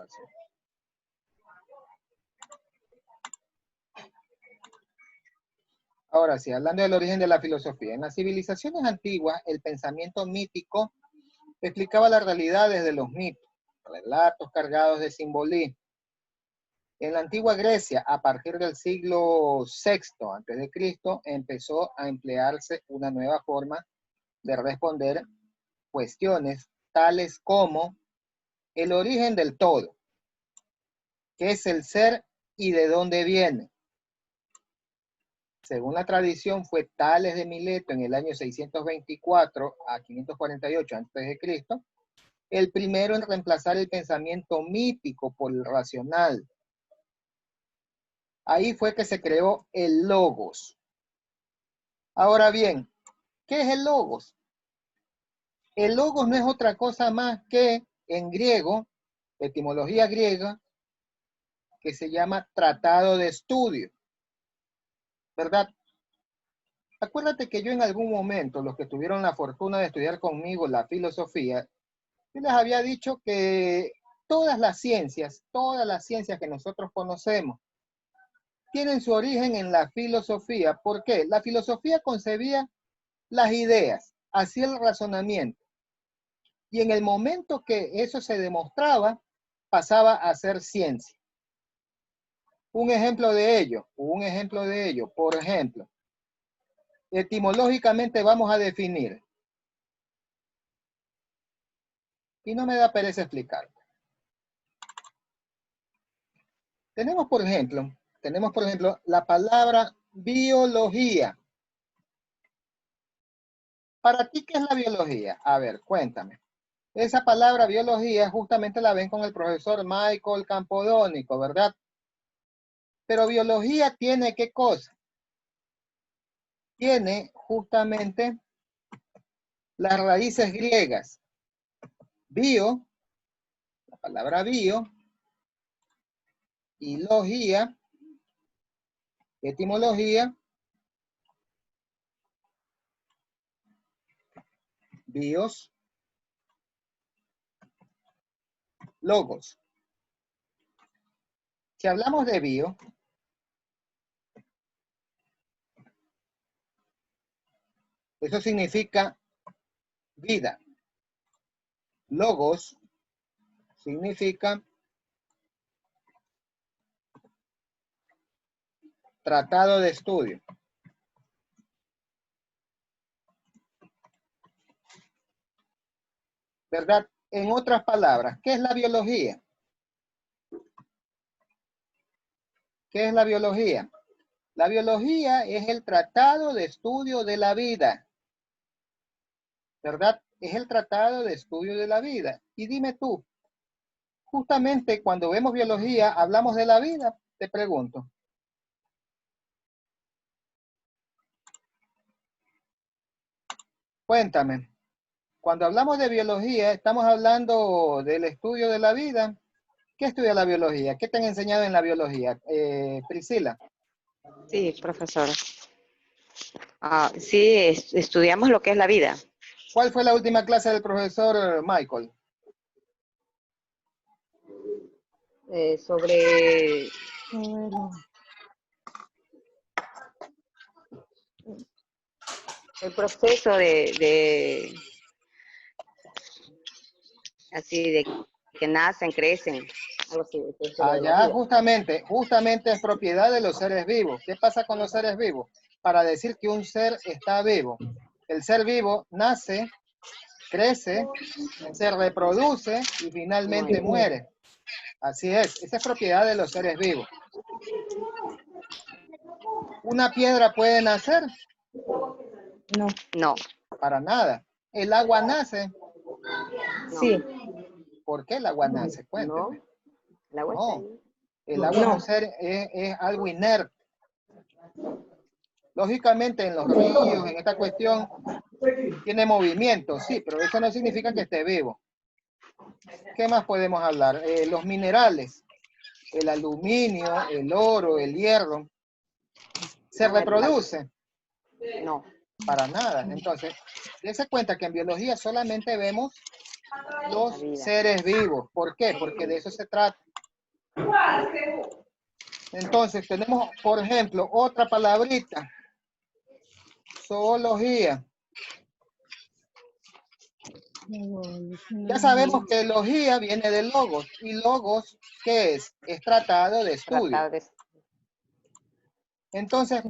fácil. Ahora sí, hablando del origen de la filosofía. En las civilizaciones antiguas, el pensamiento mítico explicaba las realidades de los mitos, relatos cargados de simbolismo. En la antigua Grecia, a partir del siglo VI a.C., empezó a emplearse una nueva forma de responder cuestiones tales como el origen del todo, qué es el ser y de dónde viene. Según la tradición, fue Tales de Mileto en el año 624 a 548 a.C., el primero en reemplazar el pensamiento mítico por el racional. Ahí fue que se creó el logos. Ahora bien, ¿qué es el logos? El logos no es otra cosa más que, en griego, etimología griega, que se llama tratado de estudio, ¿verdad? Acuérdate que yo en algún momento, los que tuvieron la fortuna de estudiar conmigo la filosofía, yo les había dicho que todas las ciencias que nosotros conocemos, tienen su origen en la filosofía. ¿Por qué? La filosofía concebía las ideas, hacía el razonamiento. Y en el momento que eso se demostraba, pasaba a ser ciencia. Un ejemplo de ello, por ejemplo, etimológicamente vamos a definir. Y no me da pereza explicar. Tenemos, por ejemplo, la palabra biología. ¿Para ti qué es la biología? A ver, cuéntame. Esa palabra biología justamente la ven con el profesor Michael Campodónico, ¿verdad? Pero biología tiene ¿qué cosa? Tiene justamente las raíces griegas. Bio, la palabra bio, y logía, etimología, bios, logos. Si hablamos de bio, eso significa vida. Logos significa tratado de estudio. ¿Verdad? En otras palabras, ¿qué es la biología? ¿Qué es la biología? La biología es el tratado de estudio de la vida. ¿Verdad? Es el tratado de estudio de la vida. Y dime tú, justamente cuando vemos biología, ¿hablamos de la vida? Te pregunto. Cuéntame. Cuando hablamos de biología, estamos hablando del estudio de la vida. ¿Qué estudia la biología? ¿Qué te han enseñado en la biología? Priscila. Sí, profesor. Sí, estudiamos lo que es la vida. ¿Cuál fue la última clase del profesor Michael? Sobre el proceso así de que nacen, crecen, algo así. Allá justamente es propiedad de los seres vivos. ¿Qué pasa con los seres vivos? Para decir que un ser está vivo, el ser vivo nace, crece, se reproduce y finalmente muere. Así es, esa es propiedad de los seres vivos. ¿Una piedra puede nacer? No. No. Para nada. ¿El agua nace? Sí. ¿Por qué el agua nace? Cuénteme. No. El agua está No, ahí. el agua es un ser, es algo inerte. Lógicamente en los ríos, en esta cuestión, tiene movimiento, sí, pero eso no significa que esté vivo. ¿Qué más podemos hablar? Los minerales, el aluminio, el oro, el hierro, ¿se reproduce? No. Para nada. Entonces, dése cuenta que en biología solamente vemos Los seres vivos. ¿Por qué? Porque de eso se trata. Entonces, tenemos, por ejemplo, otra palabrita. Zoología. Ya sabemos que logía viene de logos. ¿Y logos qué es? Es tratado de estudio. Entonces,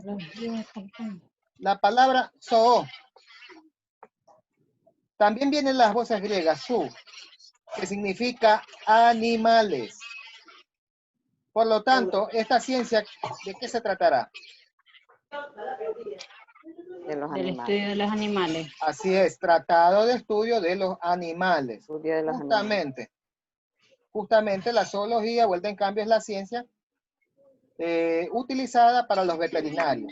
la palabra zoo. También vienen las voces griegas, su, que significa animales. Por lo tanto, esta ciencia, ¿de qué se tratará? Del estudio de los animales. Así es, tratado de estudio de los animales. Justamente la zoología, vuelta en cambio, es la ciencia utilizada para los veterinarios,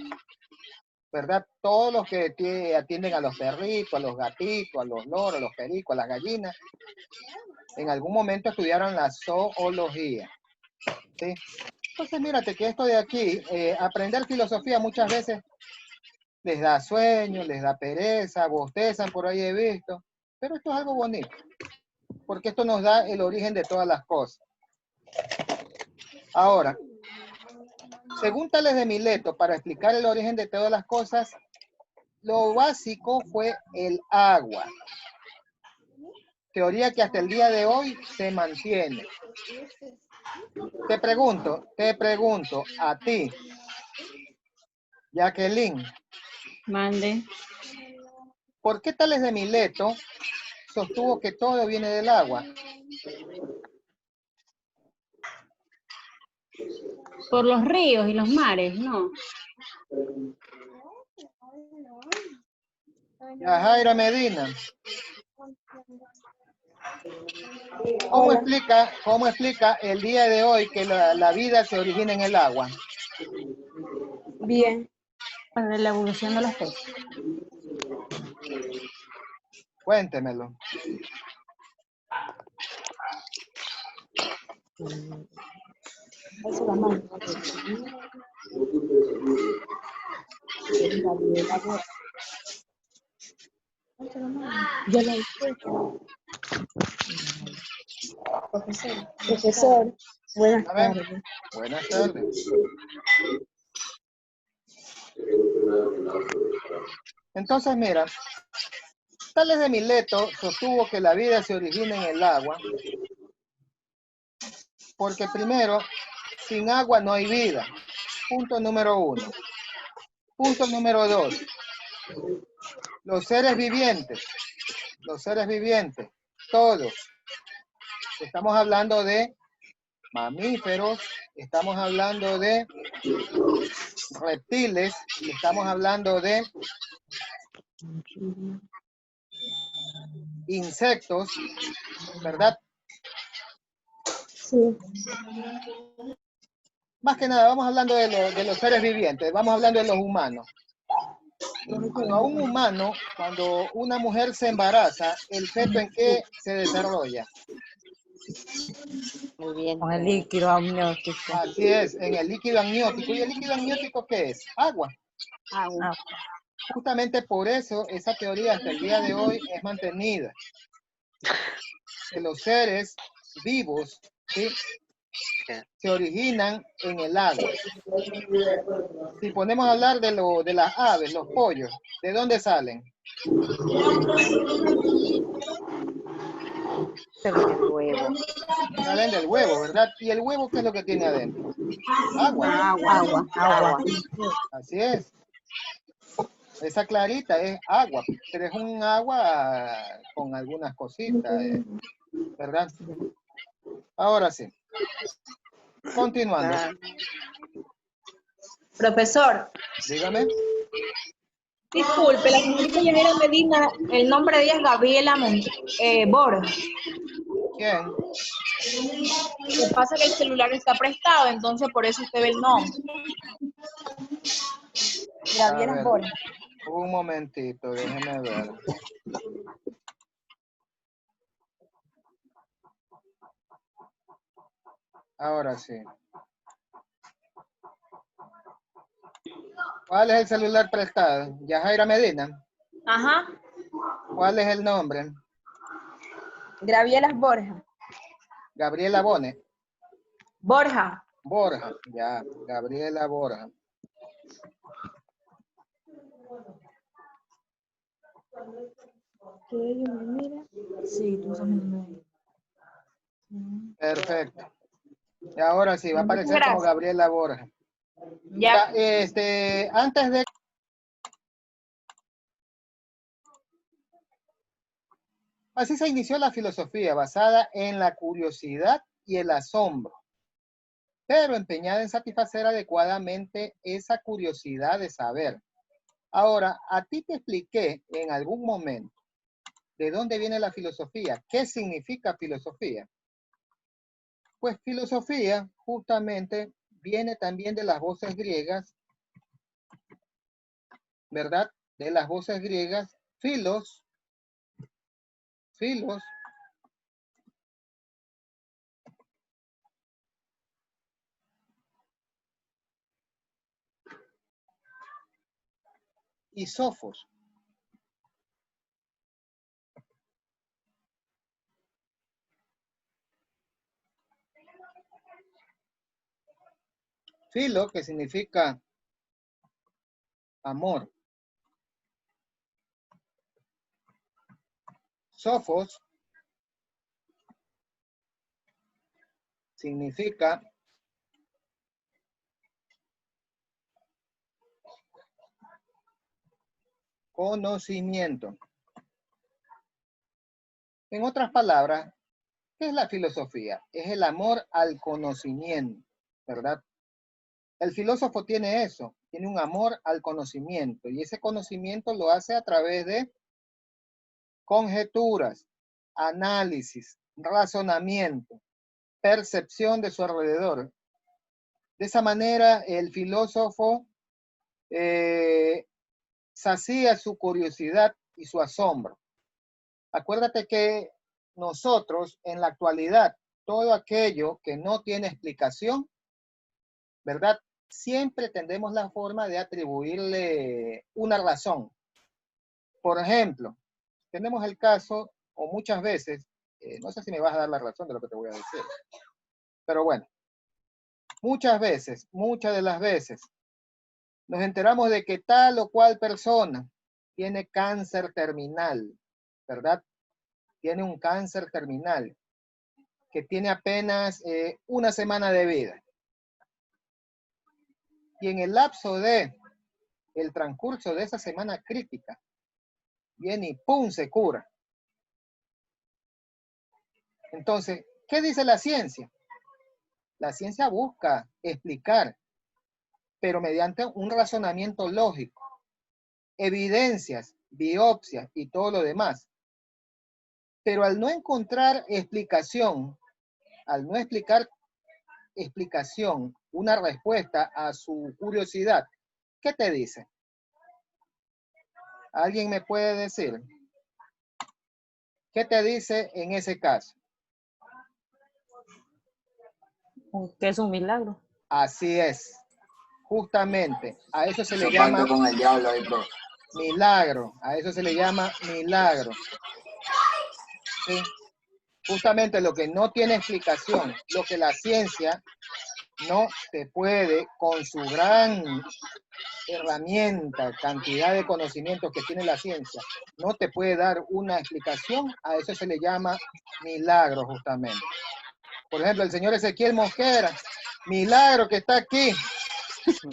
¿verdad? Todos los que atienden a los perritos, a los gatitos, a los loros, a los pericos, a las gallinas, en algún momento estudiaron la zoología, ¿sí? Entonces, mírate que esto de aquí, aprender filosofía muchas veces les da sueño, les da pereza, bostezan, por ahí he visto, pero esto es algo bonito, porque esto nos da el origen de todas las cosas. Ahora, según Tales de Mileto, para explicar el origen de todas las cosas, lo básico fue el agua. Teoría que hasta el día de hoy se mantiene. Te pregunto a ti, Jacqueline. Mande. ¿Por qué Tales de Mileto sostuvo que todo viene del agua? Por los ríos y los mares, ¿no? Yajaira Medina. ¿Cómo explica el día de hoy que la vida se origina en el agua? Bien. Para la evolución de los peces. Cuéntemelo. Profesor, buenas tardes. Buenas tardes. Entonces, mira, Tales de Mileto sostuvo que la vida se origina en el agua, porque primero, sin agua no hay vida. Punto número 1. Punto número 2. Los seres vivientes, todos. Estamos hablando de mamíferos, estamos hablando de reptiles, estamos hablando de insectos, ¿verdad? Sí. Más que nada, vamos hablando de los seres vivientes, vamos hablando de los humanos. Cuando a un humano, cuando una mujer se embaraza, ¿el feto en qué se desarrolla? Muy bien. Con el líquido amniótico. Así es, en el líquido amniótico. ¿Y el líquido amniótico qué es? Agua. Agua. Justamente por eso esa teoría hasta el día de hoy es mantenida. Que los seres vivos, ¿sí?, se originan en el agua. Si ponemos a hablar de las aves, los pollos, ¿de dónde salen? Del huevo. Salen del huevo, ¿verdad? ¿Y el huevo qué es lo que tiene adentro? Agua. Agua. Así es. Esa clarita es agua, pero es un agua con algunas cositas, ¿verdad? Ahora sí. Continuando. Profesor, Dígame. disculpe, la señorita Yajaira Medina, el nombre de ella es Gabriela Borges. ¿Quién? Lo que pasa es que el celular está prestado, entonces por eso usted ve el nombre. Gabriela Borges. Un momentito, déjeme ver. Ahora sí. ¿Cuál es el celular prestado? Yajaira Medina. Ajá. ¿Cuál es el nombre? Gravielas Borja. Gabriela Bone. Borja. Borja, ya, Gabriela Borja. Sí, tú sabes. Perfecto. Y ahora sí, va a aparecer como Gracias. Gabriela Borja. Ya. Antes de... Así se inició la filosofía, basada en la curiosidad y el asombro, pero empeñada en satisfacer adecuadamente esa curiosidad de saber. Ahora, a ti te expliqué en algún momento de dónde viene la filosofía, qué significa filosofía. Pues filosofía justamente viene también de las voces griegas, ¿verdad? De las voces griegas, filos, y sofos. Filo, que significa amor. Sofos significa conocimiento. En otras palabras, ¿qué es la filosofía? Es el amor al conocimiento, ¿verdad? El filósofo tiene eso, tiene un amor al conocimiento y ese conocimiento lo hace a través de conjeturas, análisis, razonamiento, percepción de su alrededor. De esa manera, el filósofo sacía su curiosidad y su asombro. Acuérdate que nosotros, en la actualidad, todo aquello que no tiene explicación, ¿verdad? Siempre tendemos la forma de atribuirle una razón. Por ejemplo, tenemos el caso, o muchas veces, no sé si me vas a dar la razón de lo que te voy a decir, pero bueno, muchas de las veces, nos enteramos de que tal o cual persona tiene cáncer terminal, ¿verdad? Tiene un cáncer terminal que tiene apenas una semana de vida. Y en el lapso de el transcurso de esa semana crítica, viene y ¡pum! Se cura. Entonces, ¿qué dice la ciencia? La ciencia busca explicar, pero mediante un razonamiento lógico, evidencias, biopsias y todo lo demás. Pero al no encontrar explicación, al no explicación, una respuesta a su curiosidad, ¿qué te dice? ¿Alguien me puede decir? ¿Qué te dice en ese caso? Que es un milagro. Así es. Justamente, a eso se le llama con el diablo ahí, bro. milagro. A eso se le llama milagro. ¿Sí? Justamente lo que no tiene explicación, lo que la ciencia no te puede, con su gran herramienta, cantidad de conocimientos que tiene la ciencia, no te puede dar una explicación, a eso se le llama milagro justamente. Por ejemplo, el señor Ezequiel Mosquera, milagro que está aquí. Eso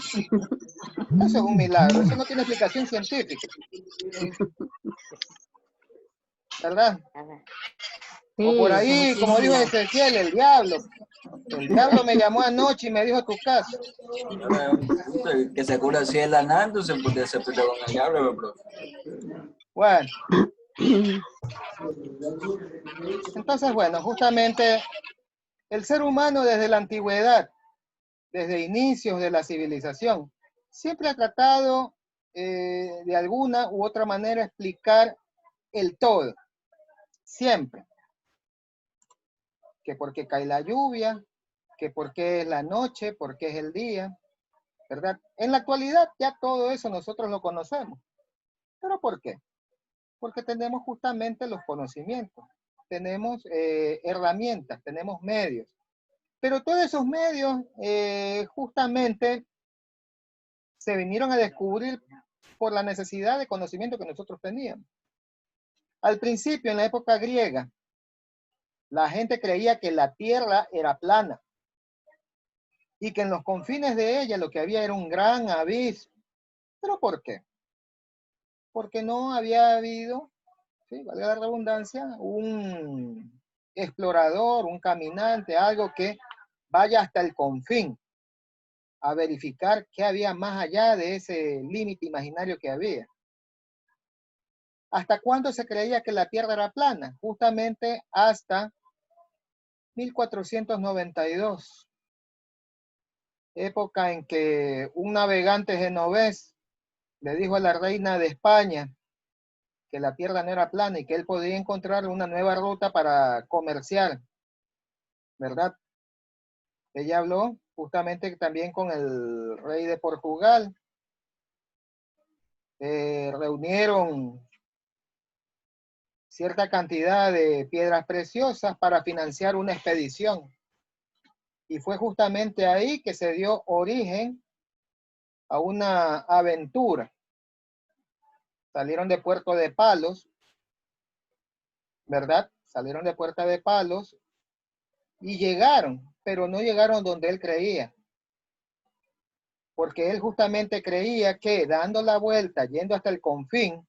es un milagro, eso no tiene explicación científica. ¿Verdad? Sí, O por ahí, sí, como dijo sí. Ezequiel, el diablo. El diablo me llamó anoche y me dijo tu caso. Que se cura así el anando, se puede con el diablo, bro. Bueno. Entonces, bueno, justamente el ser humano desde la antigüedad, desde inicios de la civilización, siempre ha tratado de alguna u otra manera explicar el todo. Siempre. Que porque cae la lluvia, que porque es la noche, porque es el día, ¿verdad? En la actualidad ya todo eso nosotros lo conocemos. ¿Pero por qué? Porque tenemos justamente los conocimientos. tenemos herramientas, tenemos medios. Pero todos esos medios justamente se vinieron a descubrir por la necesidad de conocimiento que nosotros teníamos. Al principio, en la época griega, la gente creía que la tierra era plana y que en los confines de ella lo que había era un gran abismo. ¿Pero por qué? Porque no había habido, ¿sí?, valga la redundancia, un explorador, un caminante, algo que vaya hasta el confín a verificar qué había más allá de ese límite imaginario que había. ¿Hasta cuándo se creía que la Tierra era plana? Justamente hasta 1492, época en que un navegante genovés le dijo a la reina de España que la Tierra no era plana y que él podía encontrar una nueva ruta para comerciar, ¿verdad? Ella habló justamente también con el rey de Portugal. Reunieron cierta cantidad de piedras preciosas para financiar una expedición. Y fue justamente ahí que se dio origen a una aventura. Salieron de Puerto de Palos, ¿verdad? Salieron de Puerto de Palos y llegaron, pero no llegaron donde él creía. Porque él justamente creía que dando la vuelta, yendo hasta el confín,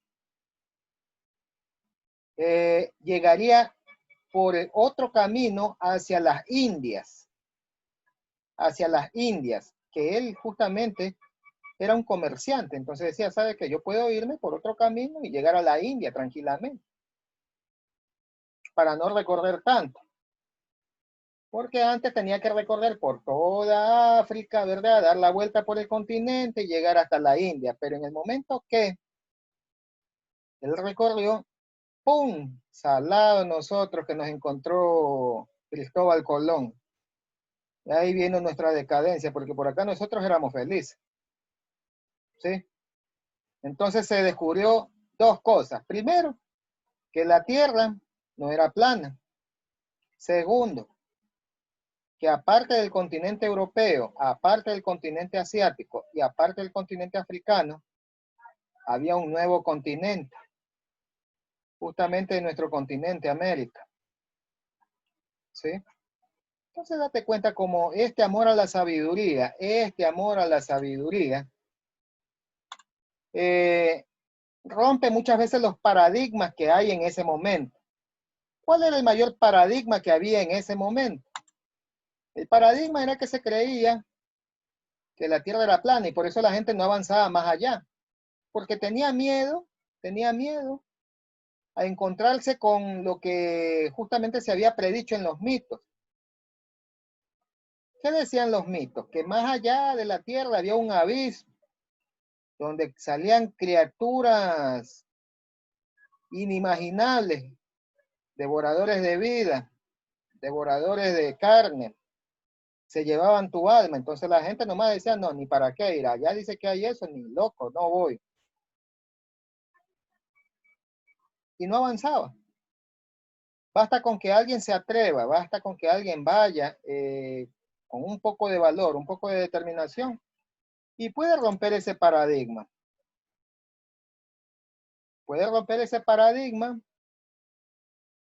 llegaría por otro camino hacia las Indias, que él justamente era un comerciante. Entonces decía, ¿sabe qué? Yo puedo irme por otro camino y llegar a la India tranquilamente, para no recorrer tanto. Porque antes tenía que recorrer por toda África, ¿verdad? Dar la vuelta por el continente y llegar hasta la India. Pero en el momento que él recorrió, ¡pum!, salado nosotros que nos encontró Cristóbal Colón. Y ahí viene nuestra decadencia, porque por acá nosotros éramos felices. ¿Sí? Entonces se descubrió dos cosas. Primero, que la Tierra no era plana. Segundo, que aparte del continente europeo, aparte del continente asiático y aparte del continente africano, había un nuevo continente, justamente en nuestro continente, América. ¿Sí? Entonces date cuenta como este amor a la sabiduría, rompe muchas veces los paradigmas que hay en ese momento. ¿Cuál era el mayor paradigma que había en ese momento? El paradigma era que se creía que la Tierra era plana y por eso la gente no avanzaba más allá, porque tenía miedo a encontrarse con lo que justamente se había predicho en los mitos. ¿Qué decían los mitos? Que más allá de la Tierra había un abismo donde salían criaturas inimaginables, devoradores de vida, devoradores de carne, se llevaban tu alma. Entonces la gente nomás decía, no, ni para qué ir, allá dice que hay eso, ni loco, no voy. Y no avanzaba. Basta con que alguien se atreva, basta con que alguien vaya con un poco de valor, un poco de determinación, y puede romper ese paradigma. Puede romper ese paradigma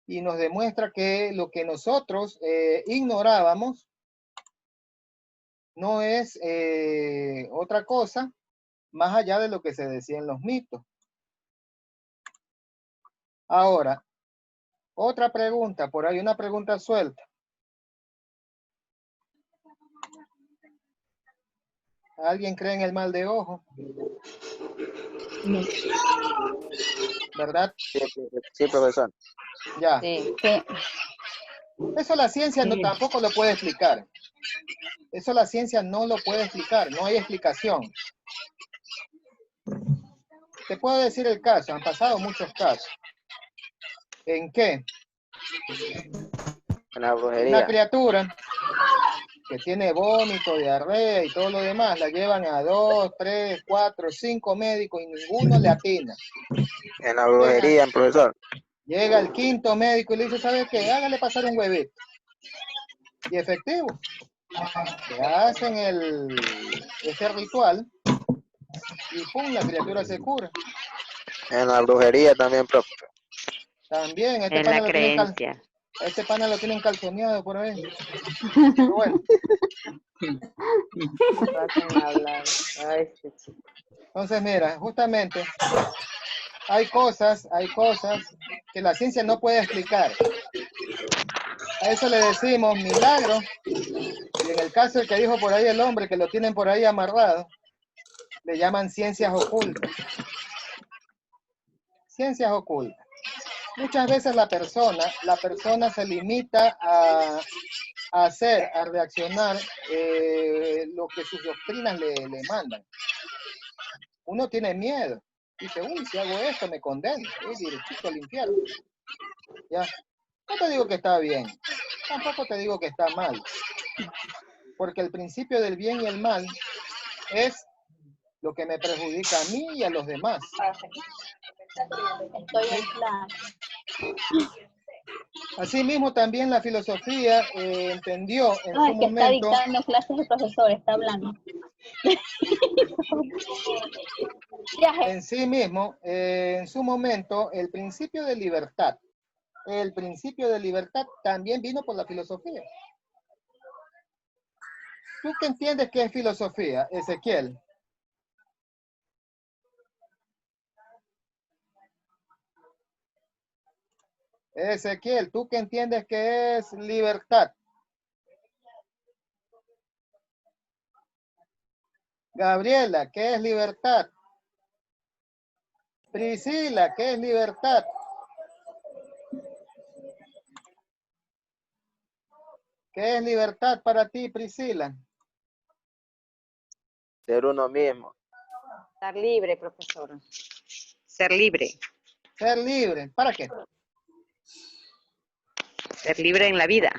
y nos demuestra que lo que nosotros ignorábamos no es otra cosa más allá de lo que se decía en los mitos. Ahora, otra pregunta, por ahí una pregunta suelta. ¿Alguien cree en el mal de ojo? No. ¿Verdad? Sí, profesor. Ya. Sí. Eso la ciencia no, tampoco lo puede explicar. Eso la ciencia no lo puede explicar, no hay explicación. Te puedo decir el caso, han pasado muchos casos. ¿En qué? En la brujería. Una criatura que tiene vómito, diarrea y todo lo demás, la llevan a 2, 3, 4, 5 médicos y ninguno le atina. En la brujería, profesor. Llega el quinto médico y le dice, ¿sabe qué? Hágale pasar un huevito. Y efectivo. Le hacen ese ritual y pum, la criatura se cura. En la brujería también, profe. También, Es la creencia. este pana lo tienen calzoneado por ahí. Pero bueno. Ay, sí. Entonces, mira, justamente hay cosas que la ciencia no puede explicar. A eso le decimos milagro. Y en el caso del que dijo por ahí el hombre, que lo tienen por ahí amarrado, le llaman ciencias ocultas. Ciencias ocultas. Muchas veces la persona se limita a hacer, a reaccionar lo que sus doctrinas le mandan. Uno tiene miedo. Dice, uy, si hago esto me condeno. Directito al infierno. ¿Ya? No te digo que está bien. Tampoco te digo que está mal. Porque el principio del bien y el mal es lo que me perjudica a mí y a los demás. Estoy en plan. Asimismo, también la filosofía entendió en No, su es que está momento. dictando clases el profesor, está hablando. En sí mismo, en su momento, el principio de libertad. El principio de libertad también vino por la filosofía. ¿Tú qué entiendes que es filosofía, Ezequiel? Ezequiel, ¿tú qué entiendes que es libertad? Gabriela, ¿qué es libertad? Priscila, ¿qué es libertad? ¿Qué es libertad para ti, Priscila? Ser uno mismo. Estar libre, profesor. Ser libre. Ser libre. ¿Para qué? Ser libre en la vida.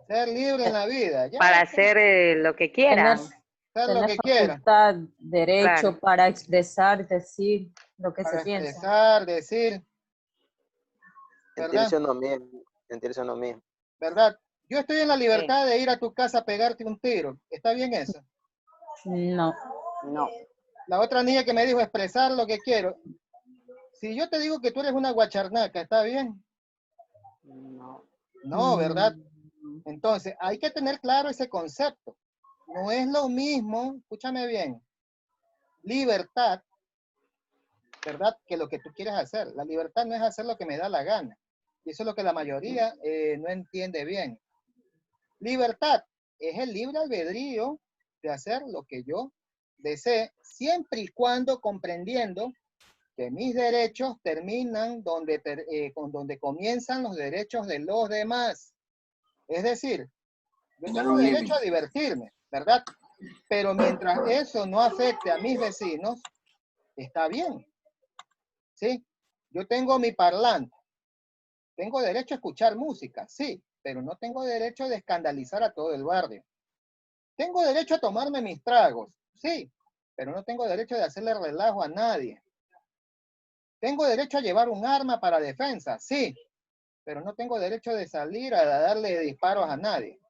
Ser libre en la vida. Ya, Para hacer lo que quiera. ser lo que Tener quiera. facultad, derecho Claro. para expresar, decir lo que Para se piensa. expresar, decir. ¿Verdad? Sentirse uno mismo. ¿Verdad? Yo estoy en la libertad de ir a tu casa a pegarte un tiro. ¿Está bien eso? No. No. La otra niña que me dijo expresar lo que quiero. Si yo te digo que tú eres una guacharnaca, ¿está bien? No. No, ¿verdad? Entonces, hay que tener claro ese concepto. No es lo mismo, escúchame bien, libertad, ¿verdad? Que lo que tú quieres hacer. La libertad no es hacer lo que me da la gana. Y eso es lo que la mayoría no entiende bien. Libertad es el libre albedrío de hacer lo que yo desee, siempre y cuando comprendiendo que mis derechos terminan donde comienzan los derechos de los demás. Es decir, yo tengo derecho a divertirme, ¿verdad? Pero mientras eso no afecte a mis vecinos, está bien. ¿Sí? Yo tengo mi parlante. Tengo derecho a escuchar música, sí, pero no tengo derecho de escandalizar a todo el barrio. Tengo derecho a tomarme mis tragos, sí, pero no tengo derecho de hacerle relajo a nadie. Tengo derecho a llevar un arma para defensa, sí, pero no tengo derecho de salir a darle disparos a nadie.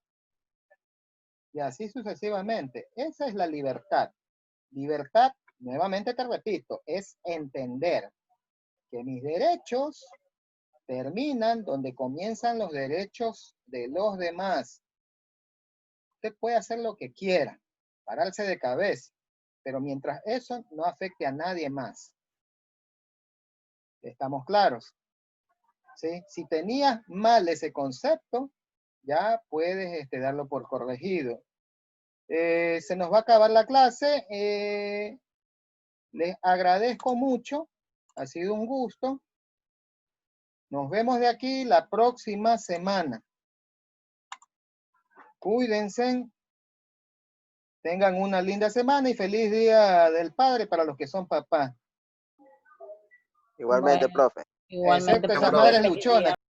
Y así sucesivamente. Esa es la libertad. Libertad, nuevamente te repito, es entender que mis derechos terminan donde comienzan los derechos de los demás. Usted puede hacer lo que quiera, pararse de cabeza, pero mientras eso no afecte a nadie más. ¿Estamos claros? ¿Sí? Si tenías mal ese concepto, ya puedes darlo por corregido. Se nos va a acabar la clase. Les agradezco mucho. Ha sido un gusto. Nos vemos de aquí la próxima semana. Cuídense. Tengan una linda semana y feliz Día del Padre para los que son papás. Igualmente, Bueno, profe. igualmente, Excepto esas profe. madres luchonas.